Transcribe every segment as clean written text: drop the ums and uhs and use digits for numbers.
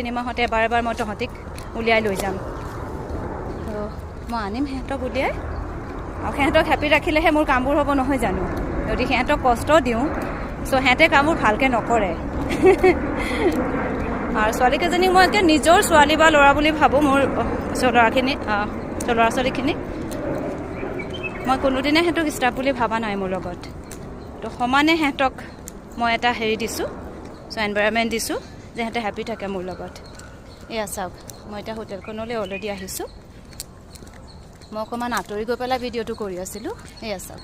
তিনি মাহতে এবাৰ এবাৰ মই তহঁতিক উলিয়াই লৈ যাম তো মই আনিম সিহঁতক উলিয়াই আৰু সিহঁতক হেপি ৰাখিলেহে মোৰ কামবোৰ হ'ব নহয় জানো যদি সিহঁতক কষ্ট দিওঁ চ' সিহঁতে কামবোৰ ভালকৈ নকৰে আৰু ছোৱালীকেইজনীক মই এতিয়া নিজৰ ছোৱালী বা ল'ৰা বুলি ভাবোঁ মোৰ ল'ৰা ছোৱালীখিনি মই কোনোদিনে সিহঁতক ষ্টাফ বুলি ভবা নাই মোৰ লগত তো সমানে সিহঁতক মই এটা হেৰি দিছোঁ চ' এনভাইৰনমেণ্ট দিছোঁ যে সিহঁতে হেপী থাকে মোৰ লগত এয়া চাওক মই এতিয়া হোটেলখনলৈ অলৰেডি আহিছোঁ মই অকণমান আঁতৰি গৈ পেলাই ভিডিঅ'টো কৰি আছিলোঁ এয়া চাওক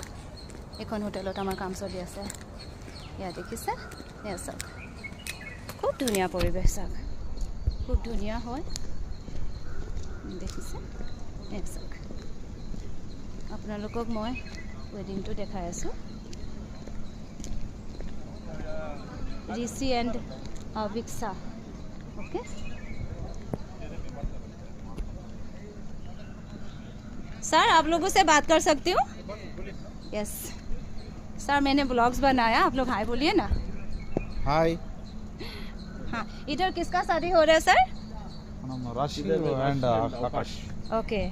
এইখন হোটেলত আমাৰ কাম চলি আছে এয়া দেখিছে এয়া চাওক খুব ধুনীয়া পৰিৱেশ চাওক খুব ধুনীয়া হয় দেখিছে এয়া চাওক আপোনালোকক মই ৱেডিংটো দেখাই আছোঁ ऋषि एंड विक्सा ओके सर आप लोगों से बात कर सकती हूँ यस सर मैंने ब्लॉग्स बनाया आप लोग हाय बोलिए ना हाय हाँ इधर किसका शादी हो रहा है सर राशि एंड आकाश ओके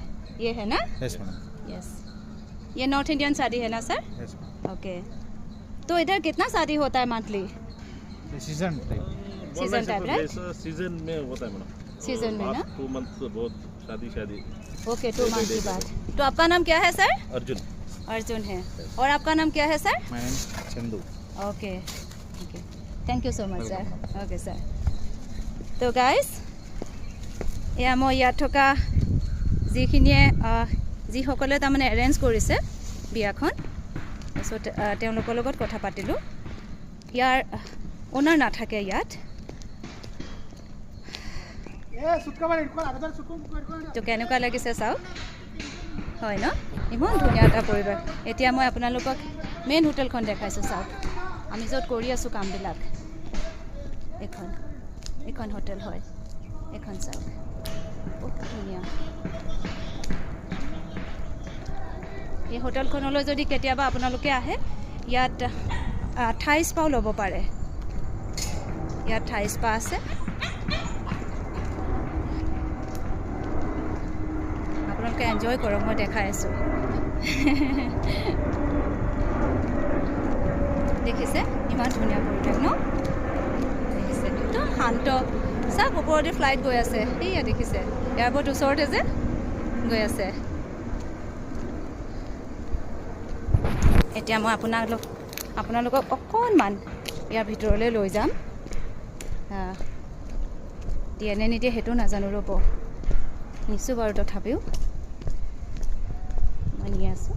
ये है ना यस मैडम यस ये नॉर्थ इंडियन शादी है ना सर यस ओके तो इधर कितना शादी होता है monthly season type season type right season में होता है मैडम सीजन में ना 2 मंथ बहुत शादी ओके 2 मंथ की बात तो आपका नाम क्या है सर अर्जुन अर्जुन है और आपका नाम क्या है sir my name Chandu okay okay thank you so much sir okay sir तो गाइज এয়া মই ইয়াত থকা যিখিনিয়ে যিসকলে তাৰমানে এৰেঞ্জ কৰিছে বিয়াখন তাৰপিছত তেওঁলোকৰ লগত কথা পাতিলোঁ ইয়াৰ অনাৰ নাথাকে ইয়াত তো কেনেকুৱা লাগিছে চাওক হয় ন ইমান ধুনীয়া এটা পৰিৱেশ এতিয়া মই আপোনালোকক মেইন হোটেলখন দেখাইছোঁ চাওক আমি য'ত কৰি আছোঁ কামবিলাক এইখন হোটেল হয় এইখন চাওক খুব ধুনীয়া এই হোটেলখনলৈ যদি কেতিয়াবা আপোনালোকে আহে ইয়াত থাই স্পাও ল'ব পাৰে ইয়াত থাই স্পা আছে আপোনালোকে এনজয় কৰক মই দেখাই আছোঁ দেখিছে ইমান ধুনীয়া পৰিৱেশ ন দেখিছে একদম শান্ত চাওক ওপৰতে ফ্লাইট গৈ আছে সেয়া দেখিছে এয়াৰপৰ্ট ওচৰতে যে গৈ আছে এতিয়া মই আপোনালোকক অকণমান ইয়াৰ ভিতৰলৈ লৈ যাম দিয়ে নে নিদিয়ে সেইটো নাজানো ৰ'ব নিছোঁ বাৰু তথাপিও মই নি আছোঁ